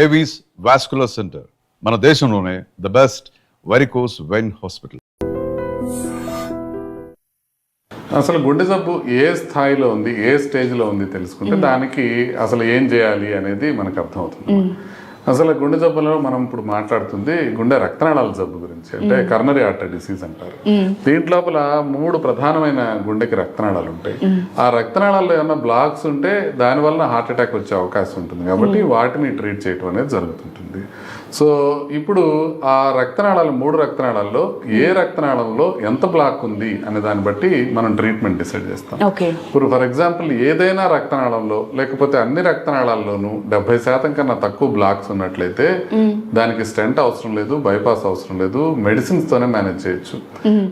Avis vascular centre మన దేశంలోనే the best varicose vein hospital. అసలు గుండె జబ్బు ఏ స్థాయిలో ఉంది, ఏ స్టేజ్లో ఉంది తెలుసుకుంటే దానికి అసలు ఏం చేయాలి అనేది మనకు అర్థమవుతుంది. అసలు గుండె జబ్బులో మనం ఇప్పుడు మాట్లాడుతుంది గుండె రక్తనాళాల జబ్బు గురించి, అంటే కర్నరీ ఆర్టరీ డిసీజ్ అంటారు. దీంట్లోపల 3 ప్రధానమైన గుండెకి రక్తనాళాలు ఉంటాయి. ఆ రక్తనాళాల్లో ఏమైనా బ్లాక్స్ ఉంటే దానివల్ల హార్ట్ అటాక్ వచ్చే అవకాశం ఉంటుంది. కాబట్టి వాటిని ట్రీట్ చేయడం అనేది జరుగుతుంటుంది. సో ఇప్పుడు ఆ రక్తనాళాలు 3 రక్తనాళాల్లో ఏ రక్తనాళంలో ఎంత బ్లాక్ ఉంది అనే దాన్ని బట్టి మనం ట్రీట్మెంట్ డిసైడ్ చేస్తాం. ఇప్పుడు ఫర్ ఎగ్జాంపుల్ ఏదైనా రక్తనాళంలో లేకపోతే అన్ని రక్తనాళాల్లోనూ 70% కన్నా తక్కువ బ్లాక్స్ ఉన్నట్లయితే దానికి స్టెంట్ అవసరం లేదు, బైపాస్ అవసరం లేదు, మెడిసిన్స్ తోనే మేనేజ్ చేయొచ్చు.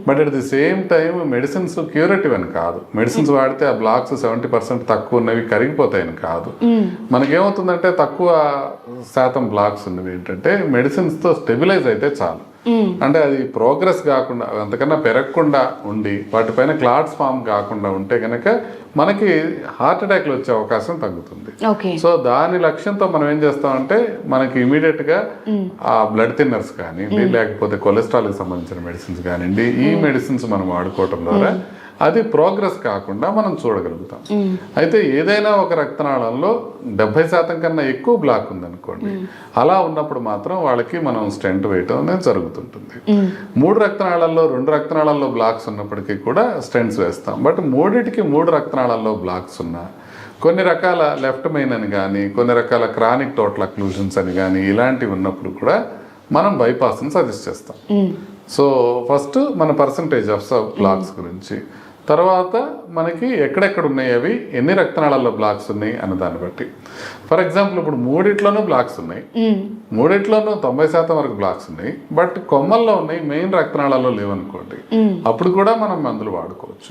But at the same time medicines curative అని కాదు. మెడిసిన్స్ వాడితే ఆ బ్లాక్స్ 70% తక్కువ ఉన్నవి కరిగిపోతాయని కాదు. మనకేమవుతుందంటే తక్కువ శాతం బ్లాక్స్ ఉన్నవి ఏంటంటే మెడిసిన్స్ తో స్టెబిలైజ్ అయితే చాలు. అంటే అది ప్రోగ్రెస్ కాకుండా అంతకన్నా పెరగకుండా ఉండి వాటిపైన క్లాట్స్ ఫామ్ కాకుండా ఉంటే కనుక మనకి హార్ట్ అటాక్లు వచ్చే అవకాశం తగ్గుతుంది. సో దాని లక్ష్యంతో మనం ఏం చేస్తామంటే మనకి ఇమీడియట్ గా ఆ బ్లడ్ థిన్నర్స్ కానివ్వండి, లేకపోతే కొలెస్ట్రాల్ కి సంబంధించిన మెడిసిన్స్ కానివ్వండి, ఈ మెడిసిన్స్ మనం వాడుకోవటం ద్వారా అది ప్రోగ్రెస్ కాకుండా మనం చూడగలుగుతాం. అయితే ఏదైనా ఒక రక్తనాళంలో 70% కన్నా ఎక్కువ బ్లాక్ ఉందనుకోండి, అలా ఉన్నప్పుడు మాత్రం వాళ్ళకి మనం స్టెంట్ వేయటం అనేది జరుగుతుంటుంది. 3 రక్తనాళాల్లో 2 రక్తనాళాల్లో బ్లాక్స్ ఉన్నప్పటికీ కూడా స్టెంట్స్ వేస్తాం. బట్ 3 రక్తనాళాల్లో బ్లాక్స్ ఉన్నా, కొన్ని రకాల లెఫ్ట్ మెయిన్ అని కానీ, కొన్ని రకాల క్రానిక్ టోటల్ అక్లూజన్స్ అని కానీ ఇలాంటివి ఉన్నప్పుడు కూడా మనం బైపాస్ని సజెస్ట్ చేస్తాం. సో ఫస్ట్ మన పర్సంటేజ్ ఆఫ్ బ్లాక్స్ గురించి, తర్వాత మనకి ఎక్కడెక్కడ ఉన్నాయి, అవి ఎన్ని రక్తనాళాల్లో బ్లాక్స్ ఉన్నాయి అన్న దాన్ని బట్టి. ఫర్ ఎగ్జాంపుల్ ఇప్పుడు 3 బ్లాక్స్ ఉన్నాయి, 3 90% వరకు బ్లాక్స్ ఉన్నాయి, బట్ కొమ్మల్లో ఉన్నాయి, మెయిన్ రక్తనాళాల్లో లేవనుకోండి, అప్పుడు కూడా మనం మందులు వాడుకోవచ్చు.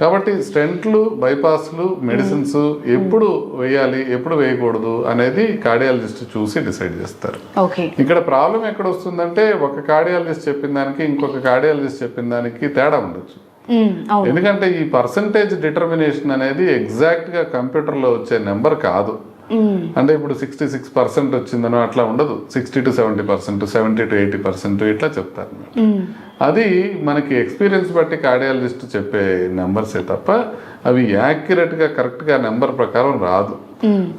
కాబట్టి స్టెంట్లు, బైపాస్లు, మెడిసిన్స్ ఎప్పుడు వేయాలి, ఎప్పుడు వేయకూడదు అనేది కార్డియాలజిస్ట్ చూసి డిసైడ్ చేస్తారు. ఇక్కడ ప్రాబ్లం ఎక్కడ వస్తుందంటే ఒక కార్డియాలజిస్ట్ చెప్పిన దానికి ఇంకొక కార్డియాలజిస్ట్ చెప్పిన దానికి తేడా ఉండొచ్చు. ఎందుకంటే ఈ పర్సంటేజ్ డిటర్మినేషన్ అనేది ఎగ్జాక్ట్ గా కంప్యూటర్ లో వచ్చే నెంబర్ కాదు. అంటే ఇప్పుడు 66% వచ్చిందనో అట్లా ఉండదు. 60 to 70%, 70 to 80% ఇట్లా చెప్తారు. అది మనకి ఎక్స్పీరియన్స్ బట్టి కార్డియాలజిస్ట్ చెప్పే నెంబర్సే తప్ప అవి యాక్యురేట్ గా కరెక్ట్ గా నెంబర్ ప్రకారం రాదు.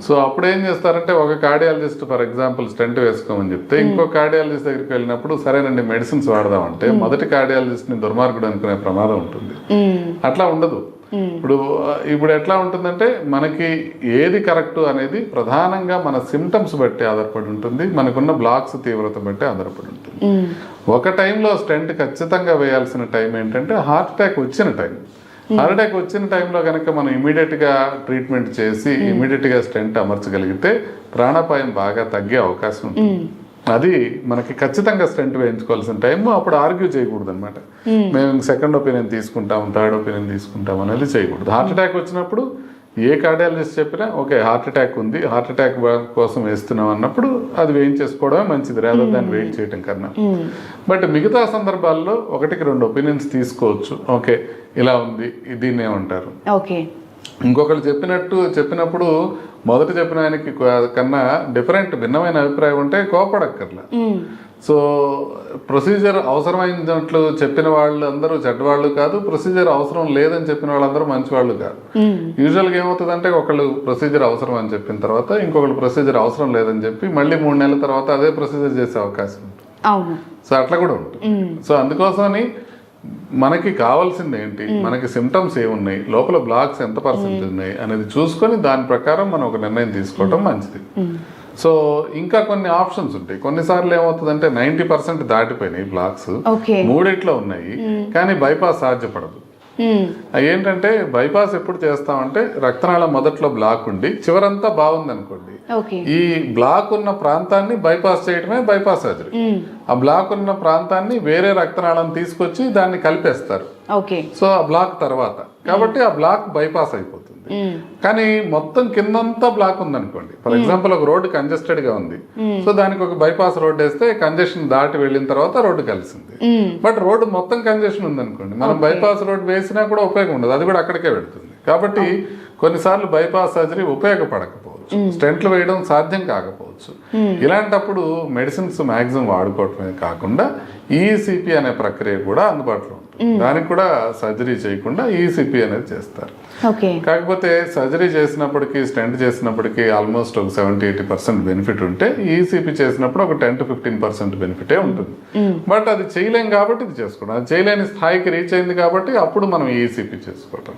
సో అప్పుడు ఏం చేస్తారంటే ఒక కార్డియాలజిస్ట్ ఫర్ ఎగ్జాంపుల్ స్టెంట్ వేసుకోమని చెప్తే ఇంకో కార్డియాలజిస్ట్ దగ్గరికి వెళ్ళినప్పుడు సరేనండి మెడిసిన్స్ వాడదామంటే మొదటి కార్డియాలజిస్ట్ ని దుర్మార్గుడు అనుకునే ప్రమాదం ఉంటుంది. అట్లా ఉండదు. ఇప్పుడు ఎట్లా ఉంటుందంటే మనకి ఏది కరెక్ట్ అనేది ప్రధానంగా మన సిమ్టమ్స్ బట్టి ఆధారపడి ఉంటుంది, మనకున్న బ్లాక్స్ తీవ్రత బట్టి ఆధారపడి ఉంటుంది. ఒక టైంలో స్టెంట్ ఖచ్చితంగా వేయాల్సిన టైం ఏంటంటే హార్ట్ అటాక్ వచ్చిన టైం. హార్ట్ అటాక్ వచ్చిన టైంలో కనుక మనం ఇమీడియట్ గా ట్రీట్మెంట్ చేసి ఇమీడియట్ గా స్టెంట్ అమర్చగలిగితే ప్రాణాపాయం బాగా తగ్గే అవకాశం ఉంటుంది. అది మనకి ఖచ్చితంగా స్టెంట్ వేయించుకోవాల్సిన టైం. అప్పుడు ఆర్గ్యూ చేయకూడదు అనమాట, మేము సెకండ్ ఒపీనియన్ తీసుకుంటాం, థర్డ్ ఒపీనియన్ తీసుకుంటాం అనేది చేయకూడదు. హార్ట్ అటాక్ వచ్చినప్పుడు ఏ కార్డియాలజిస్ట్ చెప్పినా ఓకే హార్ట్ అటాక్ ఉంది, హార్ట్ అటాక్ కోసం వేస్తున్నాం అన్నప్పుడు అది వేయించేసుకోవడమే మంచిది, రాదర్ దాన్ని వెయిట్ చేయటం కన్నా. బట్ మిగతా సందర్భాల్లో 1-2 ఒపీనియన్స్ తీసుకోవచ్చు. ఓకే ఇలా ఉంది, దీన్ని ఏమంటారు, ఇంకొకరు చెప్పినప్పుడు మొదట చెప్పిన ఆయనకి కన్నా భిన్నమైన అభిప్రాయం ఉంటే కోపడక్కర్లా. సో ప్రొసీజర్ అవసరమైనట్లు చెప్పిన వాళ్ళు అందరూ చెడ్డవాళ్ళు కాదు, ప్రొసీజర్ అవసరం లేదని చెప్పిన వాళ్ళందరూ మంచి వాళ్ళు కాదు. యూజువల్గా ఏమవుతుందంటే ఒకళ్ళు ప్రొసీజర్ అవసరం అని చెప్పిన తర్వాత ఇంకొకళ్ళు ప్రొసీజర్ అవసరం లేదని చెప్పి మళ్ళీ 3 నెలల తర్వాత అదే ప్రొసీజర్ చేసే అవకాశం ఉంటుంది. సో అట్లా కూడా ఉంటుంది. సో అందుకోసమని మనకి కావాల్సింది ఏంటి, మనకి సిమ్టమ్స్ ఏమున్నాయి, లోపల బ్లాక్స్ ఎంత పర్సెంట్ ఉన్నాయి అనేది చూసుకొని దాని ప్రకారం మనం ఒక నిర్ణయం తీసుకోవడం మంచిది. సో ఇంకా కొన్ని ఆప్షన్స్ ఉంటాయి. కొన్నిసార్లు ఏమవుతుందంటే 90% దాటిపోయినాయి బ్లాక్స్, 3 ఉన్నాయి, కానీ బైపాస్ సాధ్యపడదు. ఏంటంటే బైపాస్ ఎప్పుడు చేస్తామంటే రక్తనాళం మొదట్లో బ్లాక్ ఉండి చివరంతా బాగుంది అనుకోండి, ఈ బ్లాక్ ఉన్న ప్రాంతాన్ని బైపాస్ చేయడమే బైపాస్ సర్జరీ. ఆ బ్లాక్ ఉన్న ప్రాంతాన్ని వేరే రక్తనాళం తీసుకొచ్చి దాన్ని కలిపేస్తారు. సో ఆ బ్లాక్ తర్వాత కాబట్టి ఆ బ్లాక్ బైపాస్ అయిపోతుంది. కానీ మొత్తం కిందంతా బ్లాక్ ఉందనుకోండి, ఫర్ ఎగ్జాంపుల్ ఒక రోడ్డు కంజెస్టెడ్ గా ఉంది, సో దానికి ఒక బైపాస్ రోడ్ వేస్తే కంజెషన్ దాటి వెళ్ళిన తర్వాత రోడ్డు కలిసింది. బట్ రోడ్డు మొత్తం కంజెషన్ ఉందనుకోండి, మనం బైపాస్ రోడ్ వేసినా కూడా ఉపయోగం ఉండదు, అది కూడా అక్కడికే పెడుతుంది. కాబట్టి కొన్నిసార్లు బైపాస్ సర్జరీ ఉపయోగపడకపోవచ్చు. కాకపోవచ్చు, స్టెంట్లు వేయడం సాధ్యం కాకపోవచ్చు. ఇలాంటప్పుడు మెడిసిన్స్ మ్యాక్సిమం వాడుకోవటమే కాకుండా ఈసీపీ అనే ప్రక్రియ కూడా అందుబాటులో ఉంటుంది. దానికి కూడా సర్జరీ చేయకుండా ఈసీపీ అనేది చేస్తారు. కాకపోతే సర్జరీ చేసినప్పటికీ స్టెంట్ చేసినప్పటికీ ఆల్మోస్ట్ ఒక 70-80% బెనిఫిట్ ఉంటే ఈసీపీ చేసినప్పుడు ఒక 10-15% బెనిఫిటే ఉంటుంది. బట్ అది చేయలేం కాబట్టి ఇది చేసుకోవడం, అది చేయలేని స్థాయికి రీచ్ అయింది కాబట్టి అప్పుడు మనం ఈసీపీ చేసుకోవటం.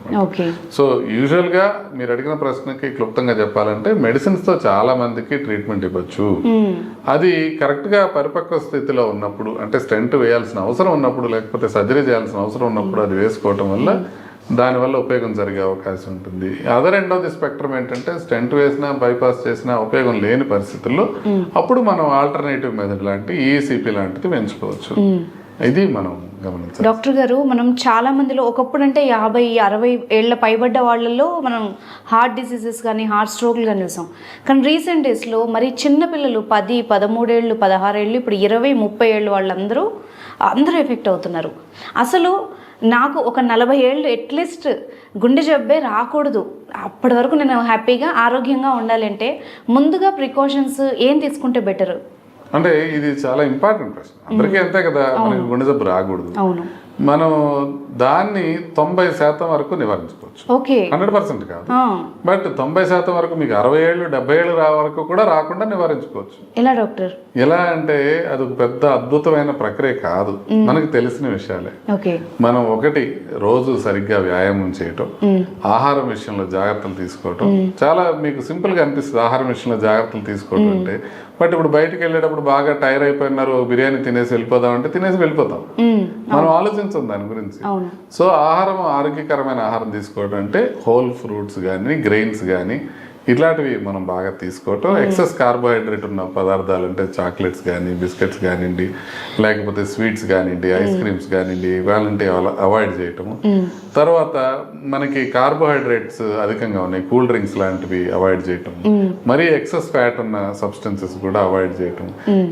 సో యూజువల్ గా మీరు అడిగిన ప్రశ్నకి క్లుప్తంగా చెప్పాలంటే మెడిసిన్స్ తో చాలా మందికి ట్రీట్మెంట్ ఇవ్వచ్చు. అది కరెక్ట్ గా పరిపక్వ స్థితిలో ఉన్నప్పుడు, అంటే స్టెంట్ వేయాల్సిన అవసరం ఉన్నప్పుడు లేకపోతే సర్జరీ చేయాల్సిన అవసరం ఉన్నప్పుడు అది వేసుకోవటం వల్ల దానివల్ల ఉపయోగం జరిగే అవకాశం ఉంటుంది. Other end of the spectrum ఏంటంటే స్టెంట్ వేసినా బైపాస్ చేసినా ఉపయోగం లేని పరిస్థితుల్లో అప్పుడు మనం ఆల్టర్నేటివ్ మెథడ్ లాంటి ఈసీపీ లాంటిది పెంచుకోవచ్చు. ఇది మనం గమనించాలి. డాక్టర్ గారు, మనం చాలా మందిలో ఒకప్పుడు అంటే 50-60 ఏళ్ల పైబడ్డ వాళ్ళలో మనం హార్ట్ డిసీజెస్ కానీ హార్ట్ స్ట్రోక్లు కానీ చూసాం. కానీ రీసెంట్ డేస్లో మరి చిన్నపిల్లలు 10-13 ఏళ్ళు 16 ఏళ్ళు ఇప్పుడు 20-30 ఏళ్ళు వాళ్ళందరూ ఎఫెక్ట్ అవుతున్నారు. అసలు నాకు ఒక 40 ఏళ్ళు అట్లీస్ట్ గుండె జబ్బే రాకూడదు, అప్పటి వరకు నేను హ్యాపీగా ఆరోగ్యంగా ఉండాలి అంటే ముందుగా ప్రికాషన్స్ ఏం తీసుకుంటే బెటర్? అంటే ఇది చాలా ఇంపార్టెంట్ ప్రశ్న. అందరికీ అంతే కదా, మనకి గుండె జబ్బు రాకూడదు. మనం దాన్ని 90% వరకు నివారించుకోవచ్చు. 100% కాదు, బట్ 90% వరకు మీకు 60 ఏళ్ళు 70 ఏళ్ళు వరకు కూడా రాకుండా నివారించుకోవచ్చు. ఎలా డాక్టర్? ఎలా అంటే అది ఒక పెద్ద అద్భుతమైన ప్రక్రియ కాదు, మనకు తెలిసిన విషయాలే. మనం ఒకటి రోజు సరిగ్గా వ్యాయామం చేయటం, ఆహారం విషయంలో జాగ్రత్తలు తీసుకోవటం. చాలా మీకు సింపుల్ గా అనిపిస్తుంది ఆహారం విషయంలో జాగ్రత్తలు తీసుకోవటం అంటే. బట్ ఇప్పుడు బయటకు వెళ్ళేటప్పుడు బాగా టైర్ అయిపోయినారు, బిర్యానీ తినేసి వెళ్ళిపోదాం అంటే తినేసి వెళ్ళిపోతాం, మనం ఆలోచించాం దాని గురించి. సో ఆహారం, ఆరోగ్యకరమైన ఆహారం తీసుకోవడం అంటే హోల్ ఫ్రూట్స్ కానీ గ్రెయిన్స్ కానీ ఇట్లాంటివి మనం బాగా తీసుకోవటం. ఎక్సెస్ కార్బోహైడ్రేట్ ఉన్న పదార్థాలు అంటే చాక్లెట్స్ కానీ బిస్కెట్స్ కానివ్వండి, లేకపోతే స్వీట్స్ కానివ్వండి, ఐస్ క్రీమ్స్ కానివ్వండి, ఇవాళంటే అవాయిడ్ చేయటము. తర్వాత మనకి కార్బోహైడ్రేట్స్ అధికంగా ఉన్నాయి, కూల్ డ్రింక్స్ లాంటివి అవాయిడ్ చేయటం, మరీ ఎక్సెస్ ఫ్యాట్ ఉన్న సబ్స్టెన్సెస్ కూడా అవాయిడ్ చేయటం.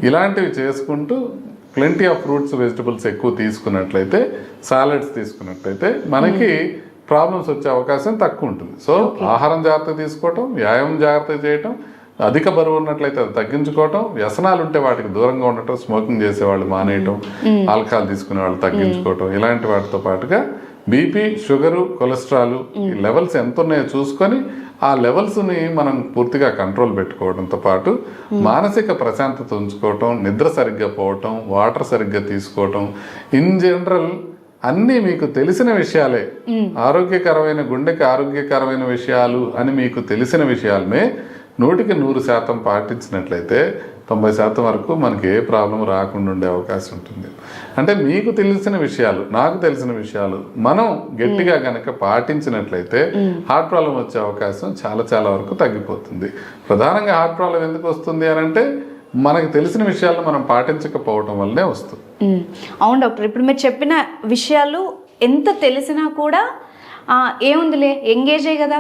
ఇలాంటివి చేసుకుంటూ ప్లెంటీ ఆఫ్ ఫ్రూట్స్ వెజిటబుల్స్ ఎక్కువ తీసుకున్నట్లయితే, సాలడ్స్ తీసుకున్నట్లయితే మనకి ప్రాబ్లమ్స్ వచ్చే అవకాశం తక్కువ ఉంటుంది. సో ఆహారం జాగ్రత్తగా తీసుకోవటం, వ్యాయామం జాగ్రత్తగా చేయటం, అధిక బరువు ఉన్నట్లయితే అది తగ్గించుకోవటం, వ్యసనాలు ఉంటే వాటికి దూరంగా ఉండటం, స్మోకింగ్ చేసేవాళ్ళు మానేయటం, ఆల్కహాల్ తీసుకునే వాళ్ళు తగ్గించుకోవటం, ఇలాంటి వాటితో పాటుగా బీపీ, షుగరు, కొలెస్ట్రాల్ ఈ లెవెల్స్ ఎంత ఉన్నాయో చూసుకొని ఆ లెవెల్స్ని మనం పూర్తిగా కంట్రోల్ పెట్టుకోవడంతో పాటు మానసిక ప్రశాంతత ఉంచుకోవటం, నిద్ర సరిగ్గా పోవటం, వాటర్ సరిగ్గా తీసుకోవటం, ఇన్ జనరల్ అన్నీ మీకు తెలిసిన విషయాలే. ఆరోగ్యకరమైన గుండెకి ఆరోగ్యకరమైన విషయాలు అని మీకు తెలిసిన విషయాలనే 100% పాటించినట్లయితే 90% వరకు మనకి ఏ ప్రాబ్లం రాకుండా ఉండే అవకాశం ఉంటుంది. అంటే మీకు తెలిసిన విషయాలు, నాకు తెలిసిన విషయాలు మనం గట్టిగా కనుక పాటించినట్లయితే హార్ట్ ప్రాబ్లం వచ్చే అవకాశం చాలా చాలా వరకు తగ్గిపోతుంది. ప్రధానంగా హార్ట్ ప్రాబ్లం ఎందుకు వస్తుంది అని అంటే మనకు తెలిసిన విషయాలను మనం పాటించకపోవడం వల్లనే వస్తుంది. అవును డాక్టర్, ఇప్పుడు మీరు చెప్పిన విషయాలు ఎంత తెలిసినా కూడా ఏముందిలే ఎంగేజ్ అయ్యి కదా,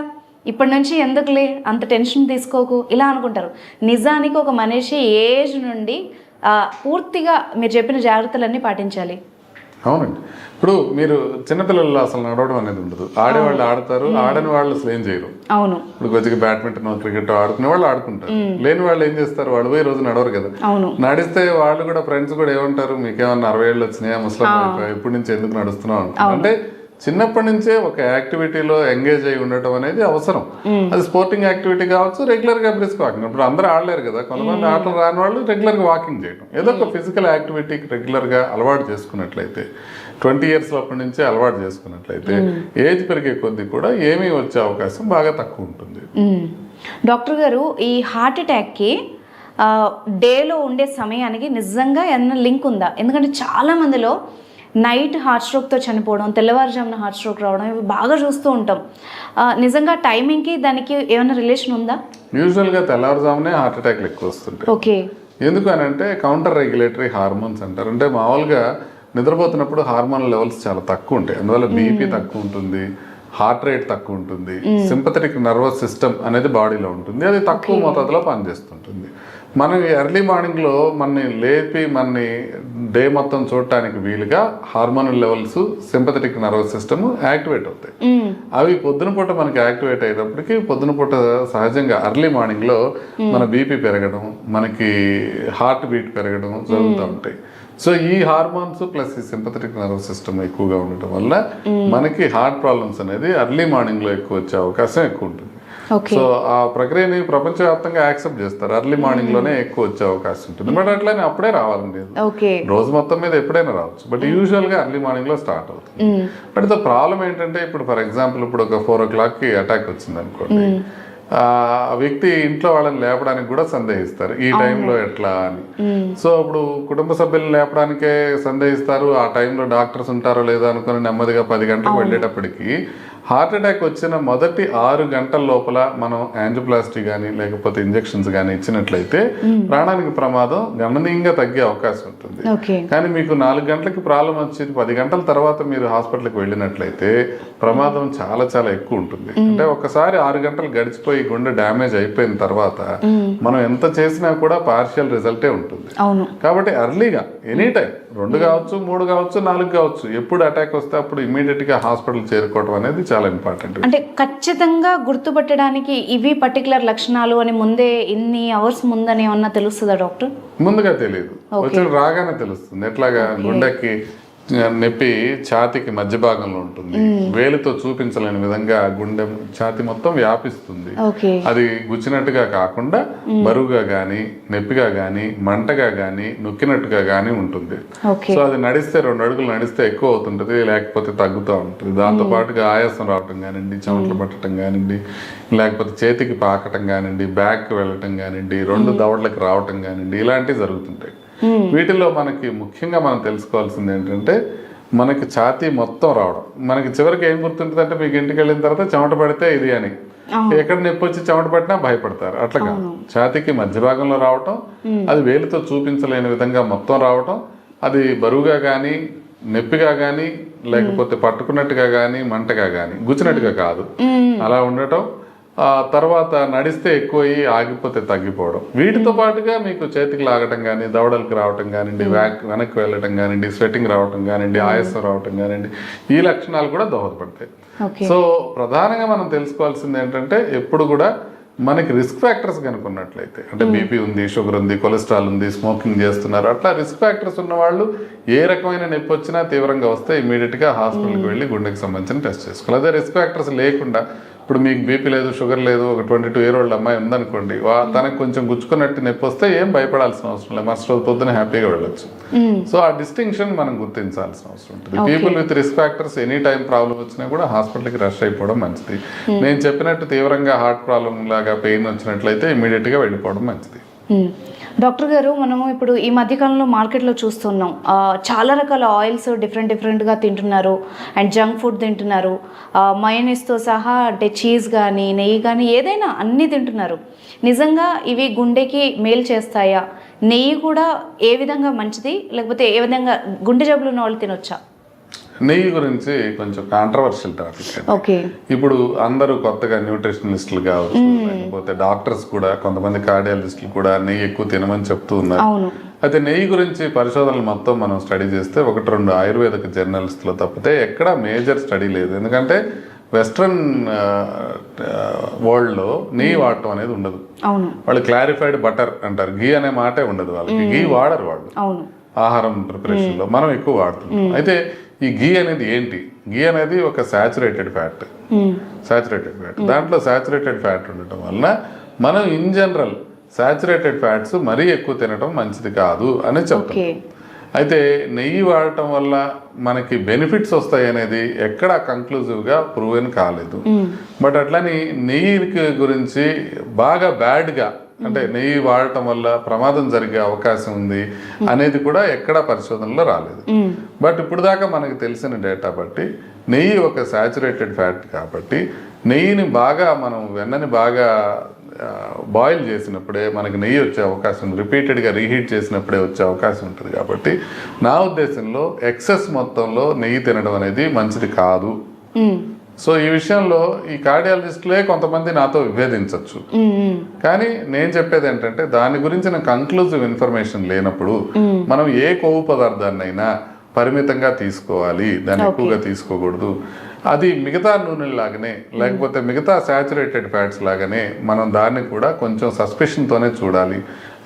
ఇప్పటి నుంచి ఎందుకులే అంత టెన్షన్ తీసుకోకు ఇలా అనుకుంటారు. నిజానికి ఒక మనిషి ఏజ్ నుండి పూర్తిగా మీరు చెప్పిన జాగ్రత్తలన్నీ పాటించాలి. అవునండి, ఇప్పుడు మీరు చిన్నపిల్లల్లో అసలు నడవడం అనేది ఉండదు, ఆడేవాళ్ళు ఆడతారు, ఆడని వాళ్ళు అసలు ఏం చేయరు. అవును, ఇప్పుడు కొద్దిగా బ్యాడ్మింటన్ క్రికెట్ ఆడుకునే వాళ్ళు ఆడుకుంటారు, లేని వాళ్ళు ఏం చేస్తారు, వాళ్ళు పోయి రోజు నడవరు కదా. నడిస్తే వాళ్ళు కూడా ఫ్రెండ్స్ కూడా ఏమంటారు, మీకేమన్నా 60 ఏళ్ళు వచ్చినాయా, ముసలి ఇప్పటి నుంచి ఎందుకు నడుస్తున్నావు అంటారు. అంటే చిన్నప్పటి నుంచే ఒక యాక్టివిటీలో ఎంగేజ్ అయి ఉండటం అనేది అవసరం. అది స్పోర్టింగ్ యాక్టివిటీ కావచ్చు, రెగ్యులర్ గా బ్రిస్క్ వాకింగ్. ఇప్పుడు అందరూ ఆడలేరు కదా, కొంతమంది ఆటలు రాని వాళ్ళు రెగ్యులర్ గా వాకింగ్ చేయడం, ఏదో ఒక ఫిజికల్ యాక్టివిటీకి రెగ్యులర్ గా అలవాటు చేసుకున్నట్లయితే, 20 years అప్పటి నుంచే అలవాటు చేసుకున్నట్లయితే ఏజ్ పెరిగే కొద్దీ కూడా ఏమీ వచ్చే అవకాశం బాగా తక్కువ ఉంటుంది. డాక్టర్ గారు, ఈ హార్ట్ అటాక్కి డేలో ఉండే సమయానికి నిజంగా ఏమైనా లింక్ ఉందా? ఎందుకంటే చాలా మందిలో నైట్ హార్ట్ స్ట్రోక్తో చనిపోవడం, తెల్లవారుజామున హార్ట్ స్ట్రోక్ రావడం ఇవి బాగా చూస్తూ ఉంటాం. నిజంగా టైమింగ్కి దానికి ఏమైనా రిలేషన్ ఉందా? యూజువల్గా తెల్లవారుజామునే హార్ట్ అటాక్లు ఎక్కువ వస్తుంటాయి. ఓకే, ఎందుకు అని అంటే కౌంటర్ రెగ్యులేటరీ హార్మోన్స్ అంటారు. అంటే మామూలుగా నిద్రపోతున్నప్పుడు హార్మోన్ లెవెల్స్ చాలా తక్కువ ఉంటాయి, అందువల్ల బీపీ తక్కువ ఉంటుంది, హార్ట్ రేట్ తక్కువ ఉంటుంది, సింపథెటిక్ నర్వస్ సిస్టమ్ అనేది బాడీలో ఉంటుంది, అది తక్కువ మోతాదులో పనిచేస్తుంటుంది. మనం ఎర్లీ మార్నింగ్లో మనని లేపి మనని డే మొత్తం చూడటానికి వీలుగా hormonal levels sympathetic nervous system activate అవుతాయి. అవి పొద్దున పూట మనకి యాక్టివేట్ అయ్యేటప్పటికి పొద్దున పూట సహజంగా ఎర్లీ మార్నింగ్లో మన బీపీ పెరగడం, మనకి హార్ట్ బీట్ పెరగడం జరుగుతూ ఉంటాయి. సో ఈ హార్మోన్స్ ప్లస్ ఈ సింపథెటిక్ నర్వస్ సిస్టమ్ ఎక్కువగా ఉండటం వల్ల మనకి హార్ట్ ప్రాబ్లమ్స్ అనేది ఎర్లీ మార్నింగ్లో ఎక్కువ వచ్చే అవకాశం ఎక్కువ ఉంటుంది. సో ఆ ప్రక్రియని ప్రపంచవ్యాప్తంగా యాక్సెప్ట్ చేస్తారు, ఎర్లీ మార్నింగ్ లోనే ఎక్కువ వచ్చే అవకాశం ఉంటుంది. బట్ అట్లానే అప్పుడే రావాలండి, రోజు మొత్తం మీద ఎప్పుడైనా రావచ్చు, బట్ యూజువల్ గా ఎర్లీ మార్నింగ్ లో స్టార్ట్ అవుతుంది. బట్ ద ప్రాబ్లం ఏంటంటే ఇప్పుడు ఫర్ ఎగ్జాంపుల్ ఇప్పుడు ఒక 4 o'clock కి అటాక్ వచ్చింది అనుకోండి, ఆ వ్యక్తి ఇంట్లో వాళ్ళని లేపడానికి కూడా సందేహిస్తారు ఈ టైంలో ఎట్లా అని. సో ఇప్పుడు కుటుంబ సభ్యులను లేపడానికే సందేహిస్తారు, ఆ టైంలో డాక్టర్స్ ఉంటారో లేదో అనుకుని నెమ్మదిగా 10 గంటలకు వెళ్ళేటప్పటికి హార్ట్ అటాక్ వచ్చిన మొదటి 6 గంటల లోపల మనం యాంజియోప్లాస్టీ కానీ లేకపోతే ఇంజెక్షన్స్ కానీ ఇచ్చినట్లయితే ప్రాణానికి ప్రమాదం గణనీయంగా తగ్గే అవకాశం ఉంటుంది. కానీ మీకు 4 గంటలకి ప్రాబ్లం వచ్చి 10 గంటల తర్వాత మీరు హాస్పిటల్కి వెళ్ళినట్లయితే ప్రమాదం చాలా చాలా ఎక్కువ ఉంటుంది. అంటే ఒకసారి 6 గంటలు గడిచిపోయి గుండె డ్యామేజ్ అయిపోయిన తర్వాత మనం ఎంత చేసినా కూడా పార్షియల్ రిజల్టే ఉంటుంది. కాబట్టి ఎర్లీగా ఎనీ టైం 2 కావచ్చు, 3 కావచ్చు, 4 కావచ్చు, ఎప్పుడు అటాక్ వస్తే అప్పుడు ఇమీడియట్ గా హాస్పిటల్ చేరుకోవడం అనేది చాలా ఇంపార్టెంట్. అంటే ఖచ్చితంగా గుర్తుపట్టడానికి ఇవి పర్టికులర్ లక్షణాలు అని ముందే ఇన్ని అవర్స్ ముందని ఏమన్నా తెలుస్తుందా డాక్టర్? ముందుగా తెలియదు, వచ్చిన రాగానే తెలుస్తుంది. ఎట్లాగా గుండెకి నొప్పి ఛాతీకి మధ్య భాగంలో ఉంటుంది, వేలితో చూపించలేని విధంగా గుండె ఛాతీ మొత్తం వ్యాపిస్తుంది. అది గుచ్చినట్టుగా కాకుండా బరువుగా గానీ, నొప్పిగా గానీ, మంటగా గానీ, నొక్కినట్టుగా గానీ ఉంటుంది. సో అది నడిస్తే 2 అడుగులు నడిస్తే ఎక్కువ అవుతుంటది, లేకపోతే తగ్గుతూ ఉంటుంది. దాంతో పాటుగా ఆయాసం రావటం కానివ్వండి, చెమటలు పట్టడం కానివ్వండి, లేకపోతే చేతికి పాకటం కానివ్వండి, బ్యాక్ వెళ్ళటం కానివ్వండి, 2 దవడలకు రావటం కానివ్వండి, ఇలాంటివి జరుగుతుంటాయి. వీటిలో మనకి ముఖ్యంగా మనం తెలుసుకోవాల్సింది ఏంటంటే మనకి ఛాతీ మొత్తం రావడం. మనకి చివరికి ఏం గుర్తుంటుంది అంటే మీకు ఇంటికి వెళ్ళిన తర్వాత చెమట పడితే ఇది అని, ఎక్కడ నొప్పి వచ్చి చెమట పట్టినా భయపడతారు. అట్లా కాదు, ఛాతీకి మధ్య భాగంలో రావటం, అది వేలితో చూపించలేని విధంగా మొత్తం రావటం, అది బరువుగా కానీ, నొప్పిగా కానీ, లేకపోతే పట్టుకున్నట్టుగా కానీ, మంటగా కానీ, గుచ్చినట్టుగా కాదు, అలా ఉండటం. తర్వాత నడిస్తే ఎక్కువయ్యి ఆగిపోతే తగ్గిపోవడం. వీటితో పాటుగా మీకు చేతికి లాగటం కానీ, దవడలకు రావటం కానివ్వండి, వెనక్కి వెళ్ళటం కానివ్వండి, స్వెట్టింగ్ రావటం కానివ్వండి, ఆయాసం రావటం కానివ్వండి, ఈ లక్షణాలు కూడా దోహదపడతాయి. సో ప్రధానంగా మనం తెలుసుకోవాల్సింది ఏంటంటే ఎప్పుడు కూడా మనకి రిస్క్ ఫ్యాక్టర్స్ కనుక్కున్నట్లయితే, అంటే బీపీ ఉంది, షుగర్ ఉంది, కొలెస్ట్రాల్ ఉంది, స్మోకింగ్ చేస్తున్నారు, అట్లా రిస్క్ ఫ్యాక్టర్స్ ఉన్న వాళ్ళు ఏ రకమైన నొప్పి వచ్చినా తీవ్రంగా వస్తే ఇమీడియట్గా హాస్పిటల్కి వెళ్ళి గుండెకి సంబంధించిన టెస్ట్ చేసుకోవాలి. అదే రిస్క్ ఫ్యాక్టర్స్ లేకుండా ఇప్పుడు మీకు బీపీ లేదు, షుగర్ లేదు, ఒక 22 year old అమ్మాయి ఉందనుకోండి, తనకు కొంచెం గుచ్చుకున్నట్టు నొప్పి వస్తే ఏం భయపడాల్సిన అవసరం లేదు, మరుసటి రోజు పొద్దున హ్యాపీగా వెళ్ళొచ్చు. సో ఆ డిస్టింక్షన్ మనం గుర్తించాల్సిన అవసరం ఉంటుంది. People with risk factors any time problem వచ్చినా కూడా హాస్పిటల్కి రష్ అయిపోవడం మంచిది. నేను చెప్పినట్టు తీవ్రంగా హార్ట్ ప్రాబ్లం లాగా పెయిన్ వచ్చినట్లయితే ఇమీడియట్గా వెళ్ళిపోవడం మంచిది. డాక్టర్ గారు, మనము ఇప్పుడు ఈ మధ్యకాలంలో మార్కెట్లో చూస్తున్నాం, చాలా రకాల ఆయిల్స్ డిఫరెంట్గా తింటున్నారు, అండ్ జంక్ ఫుడ్ తింటున్నారు, మయోనీస్తో సహా, అంటే చీజ్ కానీ, నెయ్యి కానీ, ఏదైనా అన్నీ తింటున్నారు. నిజంగా ఇవి గుండెకి మేలు చేస్తాయా? నెయ్యి కూడా ఏ విధంగా మంచిది, లేకపోతే ఏ విధంగా గుండె జబ్బులు ఉన్న వాళ్ళు తినొచ్చా? నెయ్యి గురించి కొంచెం కాంట్రవర్షియల్ టాపిక్. ఇప్పుడు అందరూ కొత్తగా న్యూట్రిషనలిస్టులు కావచ్చు, లేకపోతే డాక్టర్స్ కూడా, కొంతమంది కార్డియాలజిస్టులు కూడా నెయ్యి ఎక్కువ తినమని చెప్తూ ఉన్నారు. అయితే నెయ్యి గురించి పరిశోధనలు మొత్తం మనం స్టడీ చేస్తే 1-2 ఆయుర్వేదిక జర్నలిస్టులు తప్పితే ఎక్కడా మేజర్ స్టడీ లేదు. ఎందుకంటే వెస్ట్రన్ వరల్డ్ లో నెయ్యి వాడటం అనేది ఉండదు. వాళ్ళు క్లారిఫైడ్ బటర్ అంటారు, ఘీ అనే మాటే ఉండదు వాళ్ళకి, ఘీ వాడరు వాళ్ళు ఆహారం ప్రిపరేషన్ లో, మనం ఎక్కువ వాడుతున్నాం. అయితే ఈ ఘీ అనేది ఏంటి? ఘీ అనేది ఒక సాచురేటెడ్ ఫ్యాట్. దాంట్లో సాచురేటెడ్ ఫ్యాట్ ఉండటం వలన మనం ఇన్ జనరల్ సాచురేటెడ్ ఫ్యాట్స్ మరీ ఎక్కువ తినడం మంచిది కాదు అని చెప్తాం. అయితే నెయ్యి వాడటం వల్ల మనకి బెనిఫిట్స్ వస్తాయి అనేది ఎక్కడ కంక్లూజివ్గా ప్రూవెన్ కాలేదు. బట్ అట్లని నెయ్యి గురించి బాగా బ్యాడ్గా, అంటే నెయ్యి వాడటం వల్ల ప్రమాదం జరిగే అవకాశం ఉంది అనేది కూడా ఎక్కడా పరిశోధనలో రాలేదు. బట్ ఇప్పుడు దాకా మనకు తెలిసిన డేటా బట్టి నెయ్యి ఒక సాచురేటెడ్ ఫ్యాట్ కాబట్టి నెయ్యిని బాగా మనం వెన్నని బాగా బాయిల్ చేసినప్పుడే మనకి నెయ్యి వచ్చే అవకాశం ఉంది, రిపీటెడ్గా రీహీట్ చేసినప్పుడే వచ్చే అవకాశం ఉంటుంది. కాబట్టి నా ఉద్దేశంలో ఎక్సెస్ మొత్తంలో నెయ్యి తినడం అనేది మంచిది కాదు. సో ఈ విషయంలో ఈ కార్డియాలజిస్టులే కొంతమంది నాతో విభేదించవచ్చు. కానీ నేను చెప్పేది ఏంటంటే దాని గురించిన కంక్లూజివ్ ఇన్ఫర్మేషన్ లేనప్పుడు మనం ఏ కొవ్వు పదార్థాన్నైనా పరిమితంగా తీసుకోవాలి, దాన్ని ఎక్కువగా తీసుకోకూడదు. అది మిగతా నూనెలాగానే లేకపోతే మిగతా సాచురేటెడ్ ఫ్యాట్స్ లాగానే మనం దాన్ని కూడా కొంచెం సస్పెషన్తోనే చూడాలి.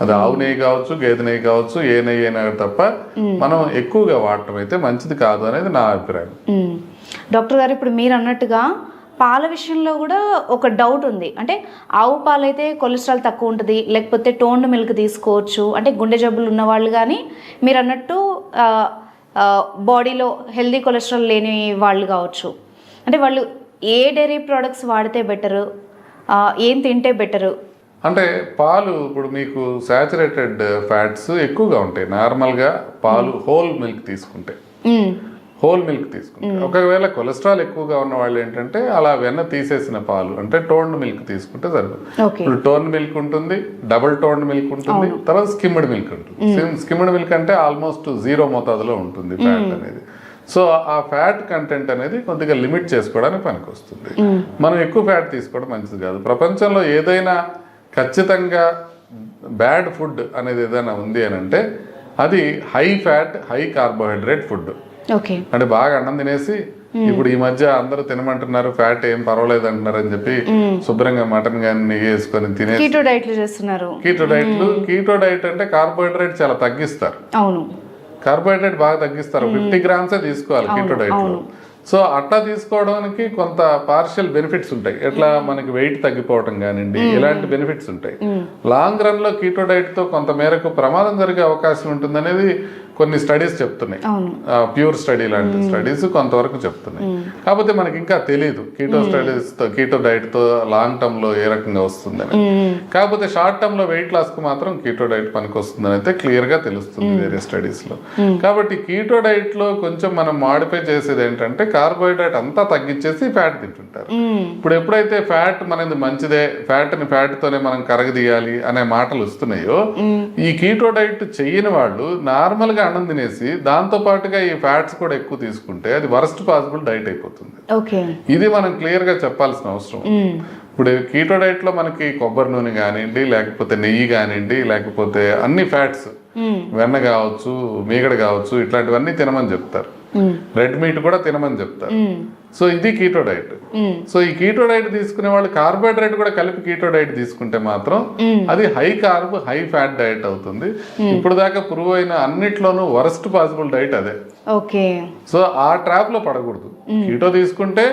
అది ఆవు నెయ్యి కావచ్చు, గేదె నెయ్యి కావచ్చు, ఏ నెయ్యి అయినా తప్ప మనం ఎక్కువగా వాడటం అయితే మంచిది కాదు అనేది నా అభిప్రాయం. డాక్టర్ గారు, ఇప్పుడు మీరు అన్నట్టుగా పాల విషయంలో కూడా ఒక డౌట్ ఉంది. అంటే ఆవు పాలు అయితే కొలెస్ట్రాల్ తక్కువ ఉంటుంది, లేకపోతే టోన్డ్ మిల్క్ తీసుకోవచ్చు. అంటే గుండె జబ్బులు ఉన్న వాళ్ళు కానీ మీరు అన్నట్టు బాడీలో హెల్దీ కొలెస్ట్రాల్ లేని వాళ్ళు కావచ్చు. అంటే వాళ్ళు ఏ డైరీ ప్రోడక్ట్స్ వాడితే బెటరు, ఏం తింటే బెటరు? అంటే పాలు ఇప్పుడు మీకు సాచురేటెడ్ ఫ్యాట్స్ ఎక్కువగా ఉంటాయి నార్మల్గా పాలు హోల్ మిల్క్ తీసుకుంటే. ఒకవేళ కొలెస్ట్రాల్ ఎక్కువగా ఉన్న వాళ్ళు ఏంటంటే అలా వెన్న తీసేసిన పాలు అంటే టోన్డ్ మిల్క్ తీసుకుంటే సరిపోతుంది. ఇప్పుడు టోన్ మిల్క్ ఉంటుంది, డబుల్ టోన్డ్ మిల్క్ ఉంటుంది, తర్వాత స్కిమ్డ్ మిల్క్ ఉంటుంది. స్కిమ్డ్ మిల్క్ అంటే ఆల్మోస్ట్ 0 మోతాదులో ఉంటుంది ఫ్యాట్ అనేది. సో ఆ ఫ్యాట్ కంటెంట్ అనేది కొద్దిగా లిమిట్ చేసుకోవడానికి పనికి వస్తుంది. మనం ఎక్కువ ఫ్యాట్ తీసుకోవడం మంచిది కాదు. ప్రపంచంలో ఏదైనా ఖచ్చితంగా బ్యాడ్ ఫుడ్ అనేది ఏదైనా ఉంది అని అంటే అది high fat high carbohydrate food. అంటే బాగా అన్నం తినేసి ఇప్పుడు ఈ మధ్య అందరూ తినమంటున్నారు, ఫ్యాట్ ఏం పర్వాలేదు అంటున్నారు అని చెప్పి శుభ్రంగా మటన్ కానీ నెయ్యి వేసుకొని తినేసి కీటో డైట్ అంటే కార్బోహైడ్రేట్ చాలా తగ్గిస్తారు. కార్బోహైడ్రేట్ బాగా తగ్గిస్తారు, 50 గ్రామ్సే తీసుకోవాలి కీటో డైట్ లో. సో అట్లా తీసుకోవడానికి కొంత పార్షియల్ బెనిఫిట్స్ ఉంటాయి. ఎట్లా మనకి వెయిట్ తగ్గిపోవటం కానివ్వండి, ఇలాంటి బెనిఫిట్స్ ఉంటాయి. లాంగ్ రన్ లో కీటో డైట్ తో కొంత మేరకు ప్రమాదం జరిగే అవకాశం ఉంటుంది అనేది కొన్ని స్టడీస్ చెప్తున్నాయి. ప్యూర్ స్టడీ లాంటి స్టడీస్ కొంతవరకు చెప్తున్నాయి. కాకపోతే మనకి ఇంకా తెలియదు కీటో డైట్ తో లాంగ్ టర్మ్ లో ఏ రకంగా వస్తుందని. కాకపోతే షార్ట్ టర్మ్ లో వెయిట్ లాస్ కు మాత్రం కీటో డైట్ పనికి వస్తుందని అయితే క్లియర్ గా తెలుస్తుంది వేరే స్టడీస్ లో. కాబట్టి కీటో డైట్ లో కొంచెం మనం మాడిఫై చేసేది ఏంటంటే కార్బోహైడ్రేట్ అంతా తగ్గించేసి ఫ్యాట్ తింటుంటారు. ఇప్పుడు ఎప్పుడైతే ఫ్యాట్ మనది మంచిదే, ఫ్యాట్ ని ఫ్యాట్ తోనే మనం కరగదీయాలి అనే మాటలు వస్తున్నాయో, ఈ కీటో డైట్ చెయ్యని వాళ్ళు నార్మల్ గా అన్నం తినేసి దాంతో పాటుగా ఈ ఫ్యాట్స్ కూడా ఎక్కువ తీసుకుంటే అది వరస్ట్ పాసిబుల్ డైట్ అయిపోతుంది. ఇది మనం క్లియర్ గా చెప్పాల్సిన అవసరం. ఇప్పుడు కీటో డైట్ లో మనకి కొబ్బరి నూనె కానివ్వండి, లేకపోతే నెయ్యి కానివ్వండి, లేకపోతే అన్ని ఫ్యాట్స్, వెన్న కావచ్చు, మీగడ కావచ్చు, ఇట్లాంటివన్నీ తినమని చెప్తారు. రెడ్ మీట్ కూడా తినమని చెప్తారు. సో ఇది కీటో డైట్. సో ఈ కీటో డైట్ తీసుకునే వాళ్ళు కార్బోహైడ్రేట్ కూడా కలిపి కీటో డైట్ తీసుకుంటే మాత్రం అది high carb high fat diet అవుతుంది. ఇప్పుడు దాకా ప్రూవ్ అయిన అన్నిట్లోనూ వరస్ట్ పాసిబుల్ డైట్ అదే. సో ఆ ట్రాప్ లో పడకూడదు. కీటో తీసుకుంటే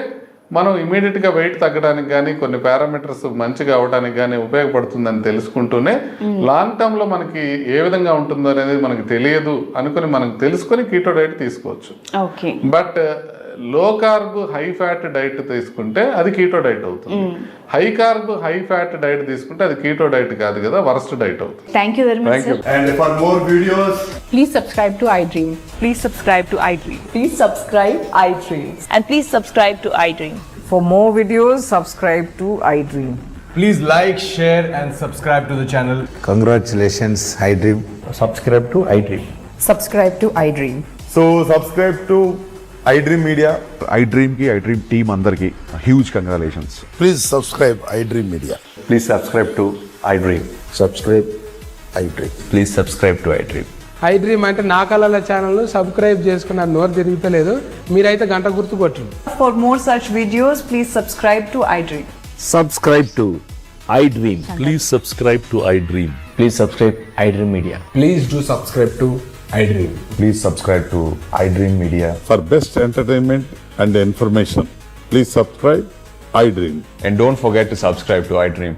మనం ఇమీడియట్ గా వెయిట్ తగ్గడానికి కానీ కొన్ని పారామీటర్స్ మంచిగా అవడానికి కానీ ఉపయోగపడుతుందని తెలుసుకుంటూనే లాంగ్ టర్మ్ లో మనకి ఏ విధంగా ఉంటుందో అనేది మనకి తెలియదు అనుకుని మనం తెలుసుకొని కీటో డైట్ తీసుకోవచ్చు. బట్ లో కార్బ్ హై ఫ్యాట్ డైట్ తీసుకుంటే అది కీటో డైట్ అవుతుంది. High carb high fat diet తీసుకుంటే అది కీటో డైట్ కాదు కదా, వరస్ట్ డైట్ అవుతుంది. Thank you very much, sir. And for more videos, please subscribe to iDream. Please subscribe to iDream. Please subscribe iDream. And please subscribe to iDream. For more videos, subscribe to iDream. please like, share and subscribe to the channel. Congratulations, iDream. Subscribe to iDream. Subscribe to iDream. So subscribe to iDream Media. iDream ki iDream team అందరికి huge congratulations. Please subscribe iDream Media. Please subscribe to iDream. Subscribe iDream. Please subscribe to iDream. iDream అంటే నా కళల ఛానల్ను subscribe చేసుకున్న నోరు తిరుగుతలేదు, మీరైతే గంట గుర్తు కొట్టండి. For more such videos, please subscribe to iDream. Subscribe to iDream. Please subscribe to iDream. Please subscribe iDream Media. Please do subscribe to iDream. Please subscribe to iDream Media. For best entertainment and information, please subscribe iDream. And don't forget to subscribe to iDream.